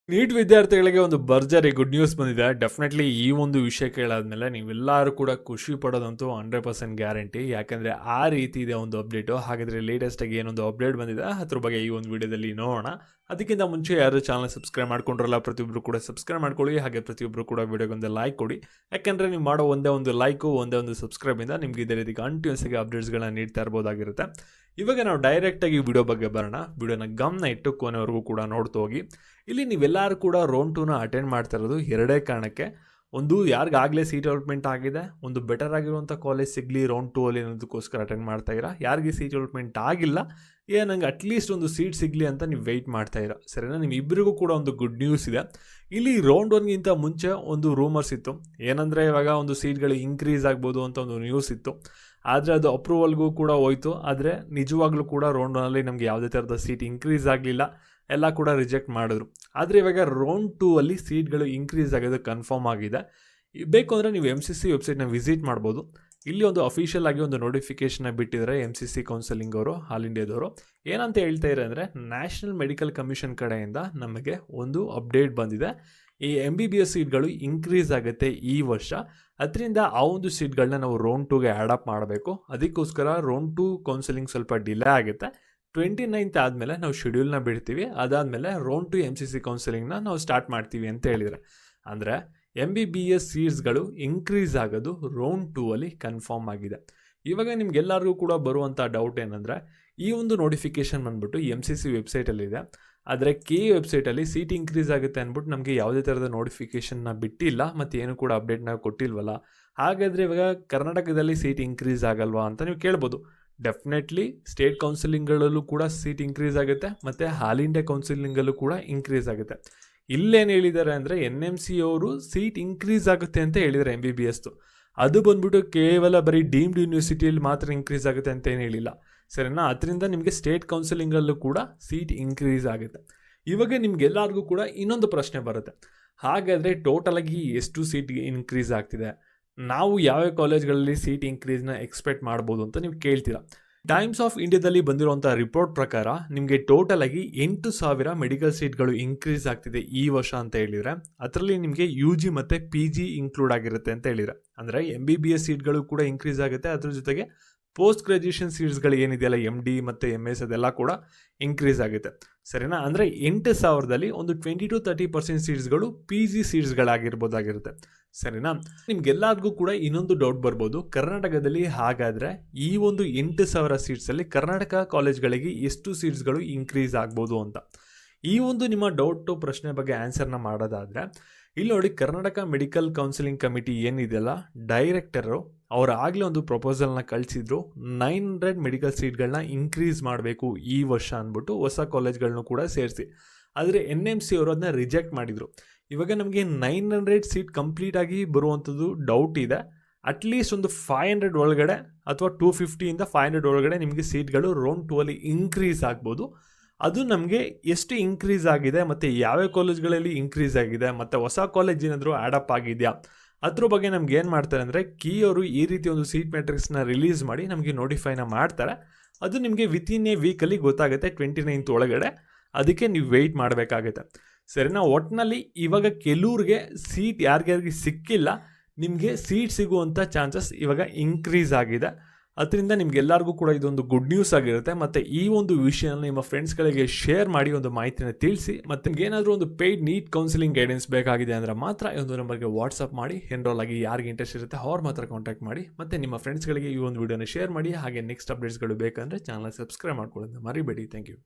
Neat ವಿದ್ಯಾರ್ಥಿಗಳಿಗೆ ಒಂದು ಭರ್ಜರಿ ಗುಡ್ ನ್ಯೂಸ್ ಬಂದಿದೆ. ಡೆಫಿನೆಟ್ಲಿ ಈ ಒಂದು ವಿಷಯ ಕೇಳಾದ್ಮೇಲೆ ನೀವೆಲ್ಲರೂ ಕೂಡ ಖುಷಿ ಪಡೋದಂತೂ 100% ಗ್ಯಾರಂಟಿ. ಯಾಕಂದರೆ ಆ ರೀತಿ ಇದೆ ಒಂದು ಅಪ್ಡೇಟು. ಹಾಗಾದರೆ ಲೇಟೆಸ್ಟಾಗಿ ಏನೊಂದು ಅಪ್ಡೇಟ್ ಬಂದಿದೆ ಅದ್ರ ಬಗ್ಗೆ ಈ ಒಂದು ವಿಡಿಯೋದಲ್ಲಿ ನೋಡೋಣ. ಅದಕ್ಕಿಂತ ಮುಂಚೆ ಯಾರು ಚಾನಲ್ ಸಬ್ಸ್ಕ್ರೈಬ್ ಮಾಡ್ಕೊಂಡ್ರಲ್ಲ ಪ್ರತಿಯೊಬ್ಬರು ಕೂಡ ಸಬ್ಸ್ಕ್ರೈಬ್ ಮಾಡ್ಕೊಳ್ಳಿ. ಹಾಗೆ ಪ್ರತಿಯೊಬ್ಬರು ಕೂಡ ವಿಡಿಯೋಗೊಂದು ಲೈಕ್ ಕೊಡಿ. ಯಾಕೆಂದರೆ ನೀವು ಮಾಡೋ ಒಂದೇ ಒಂದು ಲೈಕು ಒಂದೇ ಒಂದು ಸಬ್ಸ್ಕ್ರೈಬಿಂದ ನಿಮಗೆ ಇದೇ ರೀತಿ ಕಂಟಿನ್ಯೂಸ್ ಆಗಿ ಅಪ್ಡೇಟ್ಸ್ಗಳನ್ನ ನೀಡ್ತಾ ಇರ್ಬೋದಾಗಿರುತ್ತೆ. ಇವಾಗ ನಾವು ಡೈರೆಕ್ಟಾಗಿ ವಿಡಿಯೋ ಬಗ್ಗೆ ಬರೋಣ. ವಿಡಿಯೋನ ಗಮನ ಇಟ್ಟು ಕೊನೆವರೆಗೂ ಕೂಡ ನೋಡ್ತಾ ಹೋಗಿ. ಇಲ್ಲಿ ನೀವೆಲ್ಲರೂ ಕೂಡ ರೌಂಡ್ 2ನ ಅಟೆಂಡ್ ಮಾಡ್ತಾ ಇರೋದು ಎರಡೇ ಕಾರಣಕ್ಕೆ. ಒಂದು, ಯಾರಿಗಾಗಲೇ ಸೀಟ್ ಅಲಾಟ್ಮೆಂಟ್ ಆಗಿದೆ, ಒಂದು ಬೆಟರ್ ಆಗಿರುವಂಥ ಕಾಲೇಜ್ ಸಿಗಲಿ ರೌಂಡ್ 2 ಅಲ್ಲಿ ಅನ್ನೋದಕ್ಕೋಸ್ಕರ ಅಟೆಂಡ್ ಮಾಡ್ತಾ ಇರಾ. ಯಾರಿಗೆ ಸೀಟ್ ಅಲಾಟ್ಮೆಂಟ್ ಆಗಿಲ್ಲ, ನಂಗೆ ಅಟ್ಲೀಸ್ಟ್ ಒಂದು ಸೀಟ್ ಸಿಗಲಿ ಅಂತ ನೀವು ವೆಯ್ಟ್ ಮಾಡ್ತಾ ಇರಾ. ಸರಿನಾ? ನಿಮ್ಮಿಬ್ಬರಿಗೂ ಕೂಡ ಒಂದು ಗುಡ್ ನ್ಯೂಸ್ ಇದೆ. ಇಲ್ಲಿ ರೌಂಡ್ 1ಗಿಂತ ಮುಂಚೆ ಒಂದು ರೂಮರ್ಸ್ ಇತ್ತು, ಏನಂದರೆ ಇವಾಗ ಒಂದು ಸೀಟ್ಗಳು ಇನ್ಕ್ರೀಸ್ ಆಗ್ಬೋದು ಅಂತ ಒಂದು ನ್ಯೂಸ್ ಇತ್ತು. ಆದರೆ ಅದು ಅಪ್ರೂವಲ್ಗೂ ಕೂಡ ಹೋಯಿತು. ಆದರೆ ನಿಜವಾಗ್ಲೂ ಕೂಡ ರೌಂಡ್ 1ಅಲ್ಲಿ ನಮಗೆ ಯಾವುದೇ ಥರದ ಸೀಟ್ ಇನ್ಕ್ರೀಸ್ ಆಗಲಿಲ್ಲ, ಎಲ್ಲ ಕೂಡ ರಿಜೆಕ್ಟ್ ಮಾಡಿದ್ರು. ಆದರೆ ಇವಾಗ ರೌಂಡ್ 2 ಅಲ್ಲಿ ಸೀಟ್ಗಳು ಇನ್ಕ್ರೀಸ್ ಆಗೋದು ಕನ್ಫರ್ಮ್ ಆಗಿದೆ. ಬೇಕು ಅಂದರೆ ನೀವು MCC ವೆಬ್ಸೈಟ್ನ ವಿಸಿಟ್ ಮಾಡ್ಬೋದು. ಇಲ್ಲಿ ಒಂದು ಅಫಿಷಿಯಲ್ ಆಗಿ ಒಂದು ನೋಟಿಫಿಕೇಷನ್ನ ಬಿಟ್ಟಿದ್ದಾರೆ MCC ಕೌನ್ಸಿಲಿಂಗ್ ಅವರು, ಆಲ್ ಇಂಡಿಯಾದವರು. ಏನಂತ ಹೇಳ್ತಾ ಇದ್ದಾರೆ ಅಂದರೆ, ನ್ಯಾಷನಲ್ ಮೆಡಿಕಲ್ ಕಮಿಷನ್ ಕಡೆಯಿಂದ ನಮಗೆ ಒಂದು ಅಪ್ಡೇಟ್ ಬಂದಿದೆ. ಈ MBBS ಸೀಟ್ಗಳು ಇನ್ಕ್ರೀಸ್ ಆಗುತ್ತೆ ಈ ವರ್ಷ. ಅದರಿಂದ ಆ ಒಂದು ಸೀಟ್ಗಳನ್ನ ನಾವು ರೌಂಡ್ 2ಗೆ ಆ್ಯಡಪ್ ಮಾಡಬೇಕು. ಅದಕ್ಕೋಸ್ಕರ ರೌಂಡ್ 2 ಕೌನ್ಸಿಲಿಂಗ್ ಸ್ವಲ್ಪ ಡಿಲೇ ಆಗುತ್ತೆ. 29th ಆದಮೇಲೆ ನಾವು ಶೆಡ್ಯೂಲ್ನ ಬಿಡ್ತೀವಿ. ಅದಾದಮೇಲೆ ರೌಂಡ್ 2 MCC ಕೌನ್ಸಿಲಿಂಗ್ನ ನಾವು ಸ್ಟಾರ್ಟ್ ಮಾಡ್ತೀವಿ ಅಂತ ಹೇಳಿದರೆ, ಅಂದರೆ MBBS ಸೀಟ್ಸ್ಗಳು ಇನ್ಕ್ರೀಸ್ ಆಗೋದು ರೌಂಡ್ 2 ಅಲ್ಲಿ ಕನ್ಫರ್ಮ್ ಆಗಿದೆ. ಇವಾಗ ನಿಮ್ಗೆಲ್ಲರಿಗೂ ಕೂಡ ಬರುವಂಥ ಡೌಟ್ ಏನಂದರೆ, ಈ ಒಂದು ನೋಟಿಫಿಕೇಷನ್ ಬಂದ್ಬಿಟ್ಟು MCC ವೆಬ್ಸೈಟಲ್ಲಿದೆ, ಆದರೆ KE ವೆಬ್ಸೈಟಲ್ಲಿ ಸೀಟ್ ಇನ್ಕ್ರೀಸ್ ಆಗುತ್ತೆ ಅಂದ್ಬಿಟ್ಟು ನಮಗೆ ಯಾವುದೇ ಥರದ ನೋಟಿಫಿಕೇಷನ್ನ ಬಿಟ್ಟಿಲ್ಲ, ಮತ್ತು ಏನು ಕೂಡ ಅಪ್ಡೇಟ್ನ ಕೊಟ್ಟಿಲ್ವಲ್ಲ. ಹಾಗಾದರೆ ಇವಾಗ ಕರ್ನಾಟಕದಲ್ಲಿ ಸೀಟ್ ಇನ್ಕ್ರೀಸ್ ಆಗಲ್ವಾ ಅಂತ ನೀವು ಕೇಳ್ಬೋದು. ಡೆಫಿನೆಟ್ಲಿ ಸ್ಟೇಟ್ ಕೌನ್ಸಿಲಿಂಗ್ಗಳಲ್ಲೂ ಕೂಡ ಸೀಟ್ ಇನ್ಕ್ರೀಸ್ ಆಗುತ್ತೆ, ಮತ್ತು ಆಲ್ ಇಂಡಿಯಾ ಕೌನ್ಸಿಲಿಂಗಲ್ಲೂ ಕೂಡ ಇನ್ಕ್ರೀಸ್ ಆಗುತ್ತೆ. ಇಲ್ಲೇನು ಹೇಳಿದ್ದಾರೆ ಅಂದರೆ, NMC ಅವರು ಸೀಟ್ ಇನ್ಕ್ರೀಸ್ ಆಗುತ್ತೆ ಅಂತ ಹೇಳಿದ್ದಾರೆ MBBSದು. ಅದು ಬಂದ್ಬಿಟ್ಟು ಕೇವಲ ಬರೀ ಡೀಮ್ಡ್ ಯೂನಿವರ್ಸಿಟಿಯಲ್ಲಿ ಮಾತ್ರ ಇನ್ಕ್ರೀಸ್ ಆಗುತ್ತೆ ಅಂತ ಏನು ಹೇಳಿಲ್ಲ. ಸರಿನಾ? ಅದರಿಂದ ನಿಮಗೆ ಸ್ಟೇಟ್ ಕೌನ್ಸಿಲಿಂಗಲ್ಲೂ ಕೂಡ ಸೀಟ್ ಇನ್ಕ್ರೀಸ್ ಆಗುತ್ತೆ. ಇವಾಗ ನಿಮಗೆಲ್ಲರಿಗೂ ಕೂಡ ಇನ್ನೊಂದು ಪ್ರಶ್ನೆ ಬರುತ್ತೆ, ಹಾಗಾದರೆ ಟೋಟಲಾಗಿ ಎಷ್ಟು ಸೀಟ್ ಇನ್ಕ್ರೀಸ್ ಆಗ್ತಿದೆ, ನಾವು ಯಾವ್ಯಾವ ಕಾಲೇಜ್ಗಳಲ್ಲಿ ಸೀಟ್ ಇನ್ಕ್ರೀಸ್ನ ಎಕ್ಸ್ಪೆಕ್ಟ್ ಮಾಡ್ಬೋದು ಅಂತ ನೀವು ಕೇಳ್ತೀರಾ. ಟೈಮ್ಸ್ ಆಫ್ ಇಂಡಿಯಾದಲ್ಲಿ ಬಂದಿರುವಂಥ ರಿಪೋರ್ಟ್ ಪ್ರಕಾರ ನಿಮಗೆ ಟೋಟಲಾಗಿ 8,000 ಮೆಡಿಕಲ್ ಸೀಟ್ಗಳು ಇನ್ಕ್ರೀಸ್ ಆಗ್ತಿದೆ ಈ ವರ್ಷ ಅಂತ ಹೇಳಿದರೆ, ಅದರಲ್ಲಿ ನಿಮಗೆ UG ಮತ್ತು PG ಇನ್ಕ್ಲೂಡ್ ಆಗಿರುತ್ತೆ ಅಂತ ಹೇಳಿದರೆ, ಅಂದರೆ MBBS ಸೀಟ್ಗಳು ಕೂಡ ಇನ್ಕ್ರೀಸ್ ಆಗುತ್ತೆ. ಅದ್ರ ಜೊತೆಗೆ ಪೋಸ್ಟ್ ಗ್ರ್ಯಾಜುಯೇಷನ್ ಸೀಟ್ಸ್ಗಳು ಏನಿದೆಯಲ್ಲ, MD ಮತ್ತು MS ಅದೆಲ್ಲ ಕೂಡ ಇನ್ಕ್ರೀಸ್ ಆಗುತ್ತೆ. ಸರಿನಾ? ಅಂದರೆ 8,000ದಲ್ಲಿ ಒಂದು 20-30% ಸೀಟ್ಸ್ಗಳು PG ಸೀಟ್ಸ್ಗಳಾಗಿರ್ಬೋದಾಗಿರುತ್ತೆ. ಸರಿನಾ? ನಿಮ್ಗೆಲ್ಲರಿಗೂ ಕೂಡ ಇನ್ನೊಂದು ಡೌಟ್ ಬರ್ಬೋದು, ಕರ್ನಾಟಕದಲ್ಲಿ ಹಾಗಾದರೆ ಈ ಒಂದು 8,000 ಸೀಟ್ಸಲ್ಲಿ ಕರ್ನಾಟಕ ಕಾಲೇಜ್ಗಳಿಗೆ ಎಷ್ಟು ಸೀಟ್ಸ್ಗಳು ಇನ್ಕ್ರೀಸ್ ಆಗ್ಬೋದು ಅಂತ. ಈ ಒಂದು ನಿಮ್ಮ ಡೌಟು ಪ್ರಶ್ನೆ ಬಗ್ಗೆ ಆನ್ಸರ್ನ ಮಾಡೋದಾದರೆ, ಇಲ್ಲಿ ನೋಡಿ, ಕರ್ನಾಟಕ ಮೆಡಿಕಲ್ ಕೌನ್ಸಿಲಿಂಗ್ ಕಮಿಟಿ ಏನಿದೆಯಲ್ಲ, ಡೈರೆಕ್ಟರು ಅವರು ಆಗಲೇ ಒಂದು ಪ್ರಪೋಸಲ್ನ ಕಳಿಸಿದ್ರು. 900 ಮೆಡಿಕಲ್ ಸೀಟ್ಗಳನ್ನ ಇನ್ಕ್ರೀಸ್ ಮಾಡಬೇಕು ಈ ವರ್ಷ ಅಂದ್ಬಿಟ್ಟು, ಹೊಸ ಕಾಲೇಜ್ಗಳನ್ನೂ ಕೂಡ ಸೇರಿಸಿ. ಆದರೆ NMC ಅವರು ಅದನ್ನ ರಿಜೆಕ್ಟ್ ಮಾಡಿದರು. ಇವಾಗ ನಮಗೆ 900 ಸೀಟ್ ಕಂಪ್ಲೀಟಾಗಿ ಬರುವಂಥದ್ದು ಡೌಟ್ ಇದೆ. ಅಟ್ಲೀಸ್ಟ್ ಒಂದು 500 ಒಳಗಡೆ ಅಥವಾ 250ಇಂದ 500 ಒಳಗಡೆ ನಿಮಗೆ ಸೀಟ್ಗಳು ರೌಂಡ್ 2 ಅಲ್ಲಿ ಇನ್ಕ್ರೀಸ್ ಆಗ್ಬೋದು. ಅದು ನಮಗೆ ಎಷ್ಟು ಇನ್ಕ್ರೀಸ್ ಆಗಿದೆ, ಮತ್ತು ಯಾವ್ಯಾವ ಕಾಲೇಜ್ಗಳಲ್ಲಿ ಇನ್ಕ್ರೀಸ್ ಆಗಿದೆ, ಮತ್ತು ಹೊಸ ಕಾಲೇಜ್ ಏನಾದರೂ ಆ್ಯಡಪ್ ಆಗಿದೆಯಾ, ಅದ್ರ ಬಗ್ಗೆ ನಮ್ಗೆ ಏನು ಮಾಡ್ತಾರೆ ಅಂದರೆ, KE ಅವರು ಈ ರೀತಿ ಒಂದು ಸೀಟ್ ಮ್ಯಾಟ್ರಿಕ್ಸ್ನ ರಿಲೀಸ್ ಮಾಡಿ ನಮಗೆ ನೋಟಿಫೈನ ಮಾಡ್ತಾರೆ. ಅದು ನಿಮಗೆ ವಿತಿನ್ ಎ ವೀಕಲ್ಲಿ ಗೊತ್ತಾಗುತ್ತೆ, 29th ಒಳಗಡೆ. ಅದಕ್ಕೆ ನೀವು ವೆಯ್ಟ್ ಮಾಡಬೇಕಾಗುತ್ತೆ. ಸರಿನಾ? ಒಟ್ಟಿನಲ್ಲಿ ಇವಾಗ ಕೆಲವ್ರಿಗೆ ಸೀಟ್ ಯಾರಿಗಾರಿಗೆ ಸಿಕ್ಕಿಲ್ಲ, ನಿಮಗೆ ಸೀಟ್ ಸಿಗುವಂಥ ಚಾನ್ಸಸ್ ಇವಾಗ ಇನ್ಕ್ರೀಸ್ ಆಗಿದೆ. ಅದರಿಂದ ನಿಮಗೆಲ್ಲರಿಗೂ ಕೂಡ ಇದೊಂದು ಗುಡ್ ನ್ಯೂಸ್ ಆಗಿರುತ್ತೆ. ಮತ್ತು ಈ ಒಂದು ವಿಷಯನ ನಿಮ್ಮ ಫ್ರೆಂಡ್ಸ್ಗಳಿಗೆ ಶೇರ್ ಮಾಡಿ, ಒಂದು ಮಾಹಿತಿನ ತಿಳಿಸಿ. ಮತ್ತು ನಿಮ್ಗೆ ಏನಾದರೂ ಒಂದು ಪೇಯ್ಡ್ ನೀಟ್ ಕೌನ್ಸಿಲಿಂಗ್ ಗೈಡೆನ್ಸ್ ಬೇಕಾಗಿದೆ ಅಂದರೆ ಮಾತ್ರ ಈ ಒಂದು ನಂಬರ್ಗೆ ವಾಟ್ಸಪ್ ಮಾಡಿ. ಎನ್ರೋಲ್ ಆಗಿ ಯಾರಿಗೆ ಇಂಟ್ರೆಸ್ಟ್ ಇರುತ್ತೆ ಅವ್ರ ಮಾತ್ರ ಕಾಂಟ್ಯಾಕ್ಟ್ ಮಾಡಿ. ಮತ್ತು ನಿಮ್ಮ ಫ್ರೆಂಡ್ಸ್ಗಳಿಗೆ ಈ ಒಂದು ವಿಡಿಯೋನ ಶೇರ್ ಮಾಡಿ. ಹಾಗೆ ನೆಕ್ಸ್ಟ್ ಅಪ್ಡೇಟ್ಸ್ಗಳು ಬೇಕಂದರೆ ಚಾನಲ್ ಸಬ್ಸ್ಕ್ರೈಬ್ ಮಾಡ್ಕೊಳ್ಳೋದು ಮರಿಬೇಡಿ. Thank you.